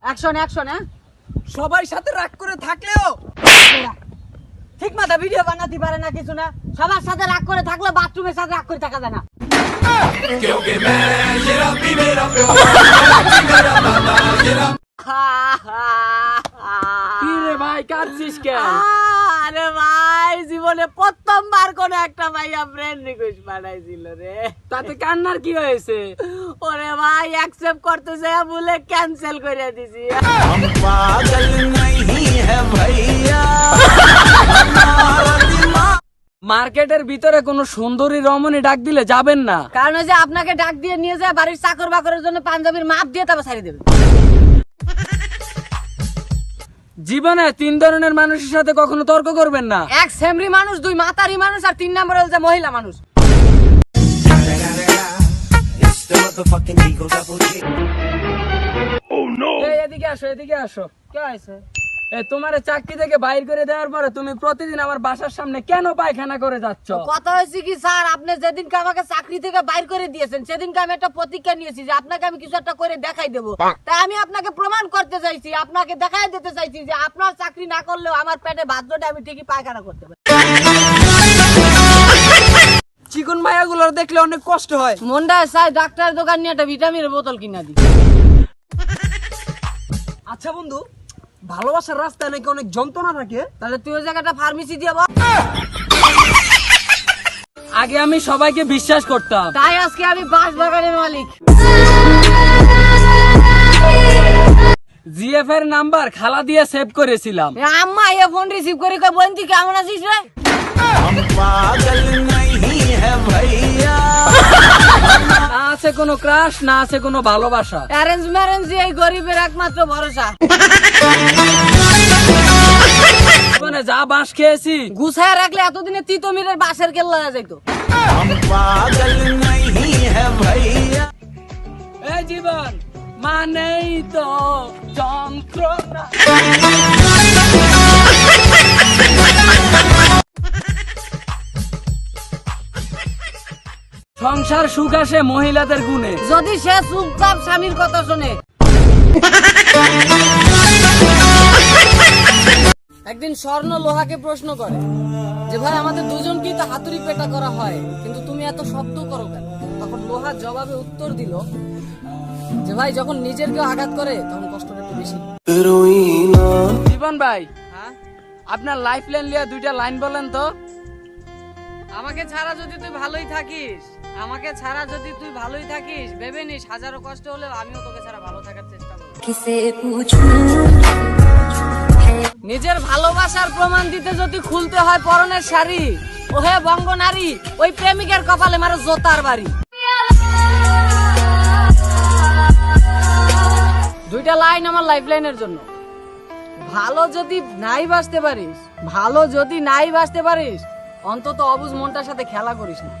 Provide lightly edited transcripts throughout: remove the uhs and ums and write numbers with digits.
Action action. হ্যাঁ, সবাই সাথে রাগ করে থাকলেও ঠিক মতো ভিডিও বানাতে পারে না, কিছু না। সবার সাথে রাগ করে থাকলে বাথরুমের সাথে রাগ করে থাকা যায় না। কি রে ভাই, কাঁদছিস কেন? আরে ভাই, জীবনে প্রথমবার কোন একটা ভাইয়া ফ্রেন্ড রিকোয়েস্ট পাঠাইছিল রে। তাতে কান্নার কি হয়েছে? ওরে ভাই, অ্যাকসেপ্ট করতে যায় বলে ক্যান্সেল করে দিছি। মার্কেটের ভিতরে কোন সুন্দরী রমণী ডাক দিলে যাবেন না, কারণ ওই যে আপনাকে ডাক দিয়ে নিয়ে যায় বাড়ির চাকর বাকরের জন্য পাঞ্জাবির মাপ দিয়ে তারপর ছাড়িয়ে দেবে। জীবনে 3 ধরনের মানুষের সাথে কখনো তর্ক করবেন না। এক সেমরি মানুষ, 2 মাতারি মানুষ, আর 3 নম্বর হচ্ছে মহিলা মানুষ। এই, এদিকে আসো, এদিকে আসো। কি হয়েছে? তোমার চাকরি থেকে বাইর করে দেওয়ার পরে তুমি প্রতিদিন আমার বাসার সামনে কেন পায়খানা করে যাচ্ছ? কথা হয়েছে কি স্যার, আপনি যেদিনকে আমাকে চাকরি থেকে বাইর করে দিয়েছেন সেদিনকে আমি একটা প্রতিজ্ঞা নিয়েছি যে আপনাকে আমি কিছু একটা করে দেখাই দেবো। তাই আমি আপনাকে প্রমাণ করতে চাইছি, আপনাকে দেখাই দিতে চাইছি যে আপনার চাকরি না করলেও আমার পেটে ভাত জোটে, আমি ঠিকই পায়খানা করতে পারি। চিকন মায়াগুলোর দেখলে অনেক কষ্ট হয়। মনটা চাই ডাক্তারের দোকান নিয়ে একটা ভিটামিনের বোতল কিনা দিই। আচ্ছা বন্ধু, ভালোবাসার রাস্তায় নাকি অনেক যন্ত্রণা থাকে, তাহলে তুই ওই জায়গাটা ফার্মেসি দিয়ে বল। আগে আমি সবাইকে বিশ্বাস করতাম, তাই আজকে আমি বাস বাগানের মালিক। জিএফ এর নাম্বার খালা দিয়ে সেভ করেছিলাম। আম্মা এ ফোন রিসিভ করে কই, বোন তুই কেমন আছিস রে? না আছে কোনো ক্রাশ, না আছে কোনো ভালোবাসা। অ্যারেঞ্জ ম্যারেঞ্জ এই গরিবের একমাত্র ভরসা। মানে যা বাঁশ খেয়েছি গুছায় রাখলে এতদিনে তিতমিরের বাসের কেল্লা যাইতো। এই জীবন মানেই তো যন্ত্রণা। সংসার সুখ আসে মহিলাদের গুণে, যদি সে চুপচাপ স্বামীর কথা শোনে। একদিন স্বর্ণ লোহাকে প্রশ্ন করে যে ভাই, আমাদের দুজনকেই তো হাতুড়ি পেটা করা হয়, কিন্তু তুমি এত শব্দ করো কেন? তখন লোহা জবাবে উত্তর দিল যে ভাই, যখন নিজের কেউ আঘাত করে তখন কষ্টটা একটু বেশি। জীবন ভাই, হ্যাঁ, আপনার লাইফ লাইন লিয়া 2টা লাইন বলেন তো। আমাকে ছাড়া যদি তুই ভালোই থাকিস, আমাকে ছাড়া যদি তুই ভালোই থাকিস, ভেবে নিস হাজারো কষ্ট হলেও আমিও তোকে ছাড়া ভালো থাকার চেষ্টা করব। নিজের ভালোবাসার প্রমাণ দিতে যদি খুলতে হয় পরনের শাড়ি, ওহে বঙ্গ নারী, ওই প্রেমিকের কপালে মারো জোতার বাড়ি। 2টা লাইন আমার লাইফ লাইনের জন্য। ভালো যদি নাই বাঁচতে পারিস, ভালো যদি নাই বাঁচতে পারিস, অন্তত অবুঝ মনটার সাথে খেলা করিস না।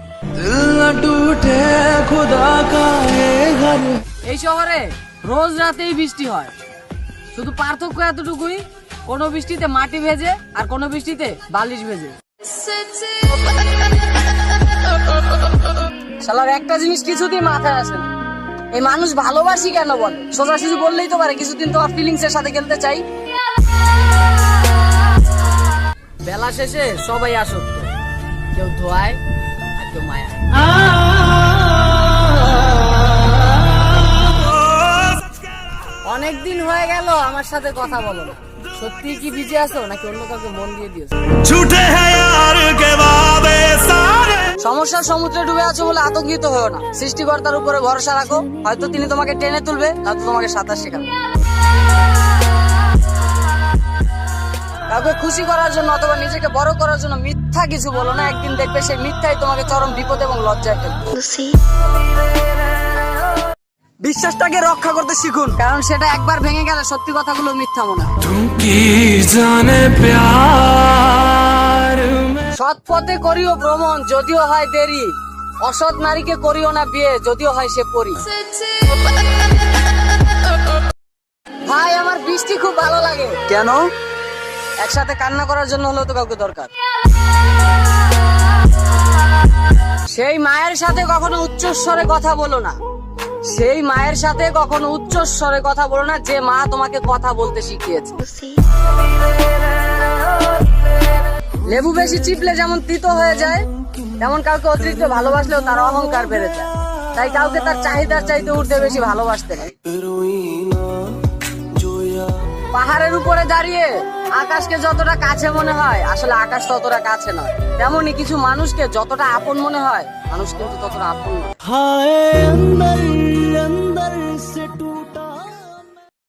এই শহরে রোজ রাতেই বৃষ্টি হয়, শুধু পার্থক্য এতটুকুই, কোনো বৃষ্টিতে মাটি ভেজে আর কোনো বৃষ্টিতে বালিশ ভেজে। শালার একটা জিনিস কিছুতেই মাথায় আসে না, এই মানুষ ভালোবাসি কেন বলে? সোজাসুজি বললেই তো পারে কিছুদিন তোমার ফিলিংস এর সাথে খেলতে চাই। বেলা শেষে সবাই আসক্ত, কেউ ধোয়ায় আর কেউ মায়া। অনেকদিন হয়ে গেল আমার সাথে কথা বলো না, সত্যি কি বিজি আছো নাকি অন্য কাউকে মন দিয়ে দিয়েছো? সমস্যার সমুদ্রে ডুবে আছো বলে আতঙ্কিত হও না, সৃষ্টিকর্তার উপরে ভরসা রাখো, হয়তো তিনি তোমাকে টেনে তুলবে, হয়তো তোমাকে সাঁতার শেখাবে। কাউকে খুশি করার জন্য অথবা নিজেকে বড় করার জন্য মিথ্যা কিছু বলো না, একদিন দেখবে সেই মিথ্যাই তোমাকে চরম বিপদ এবং লজ্জায় ফেলবে। বিশ্বাসটাকে রক্ষা করতে শিখুন, কারণ সেটা একবার ভেঙে গেলে সত্যি কথাগুলো মিথ্যা মনে হয়। সৎ পথে করিও ভ্রমণ যদিও হয় দেরি, অসৎ নারীকে করিও না বিয়ে যদিও হয় সে পরী। ভাই, আমার বৃষ্টি খুব ভালো লাগে। কেন? একসাথে কান্না করার জন্য হলেও তো কাউকে দরকার। সেই মায়ের সাথে কখনো উচ্চস্বরে কথা বলো না, সেই মায়ের সাথে কখনো উচ্চ স্বরে কথা বলো না, যে মা তোমাকে কথা বলতে শিখিয়েছে। লেবু বেশি চিপলে যেমন তিতো হয়ে যায়, তেমন কাউকে অতিরিক্ত ভালোবাসলেও তার অহংকার বেড়ে যায়। তাই কাউকে তার চাহিদার চাইতে উঠতে বেশি ভালোবাসতে নেই। পাহাড়ের উপরে দাঁড়িয়ে আকাশকে যতটা কাছে মনে হয়, আসলে আকাশ ততটা কাছে নয়। তেমনি কিছু মানুষকে যতটা আপন মনে হয়, মানুষ কিন্তু ততটা আপন নয়।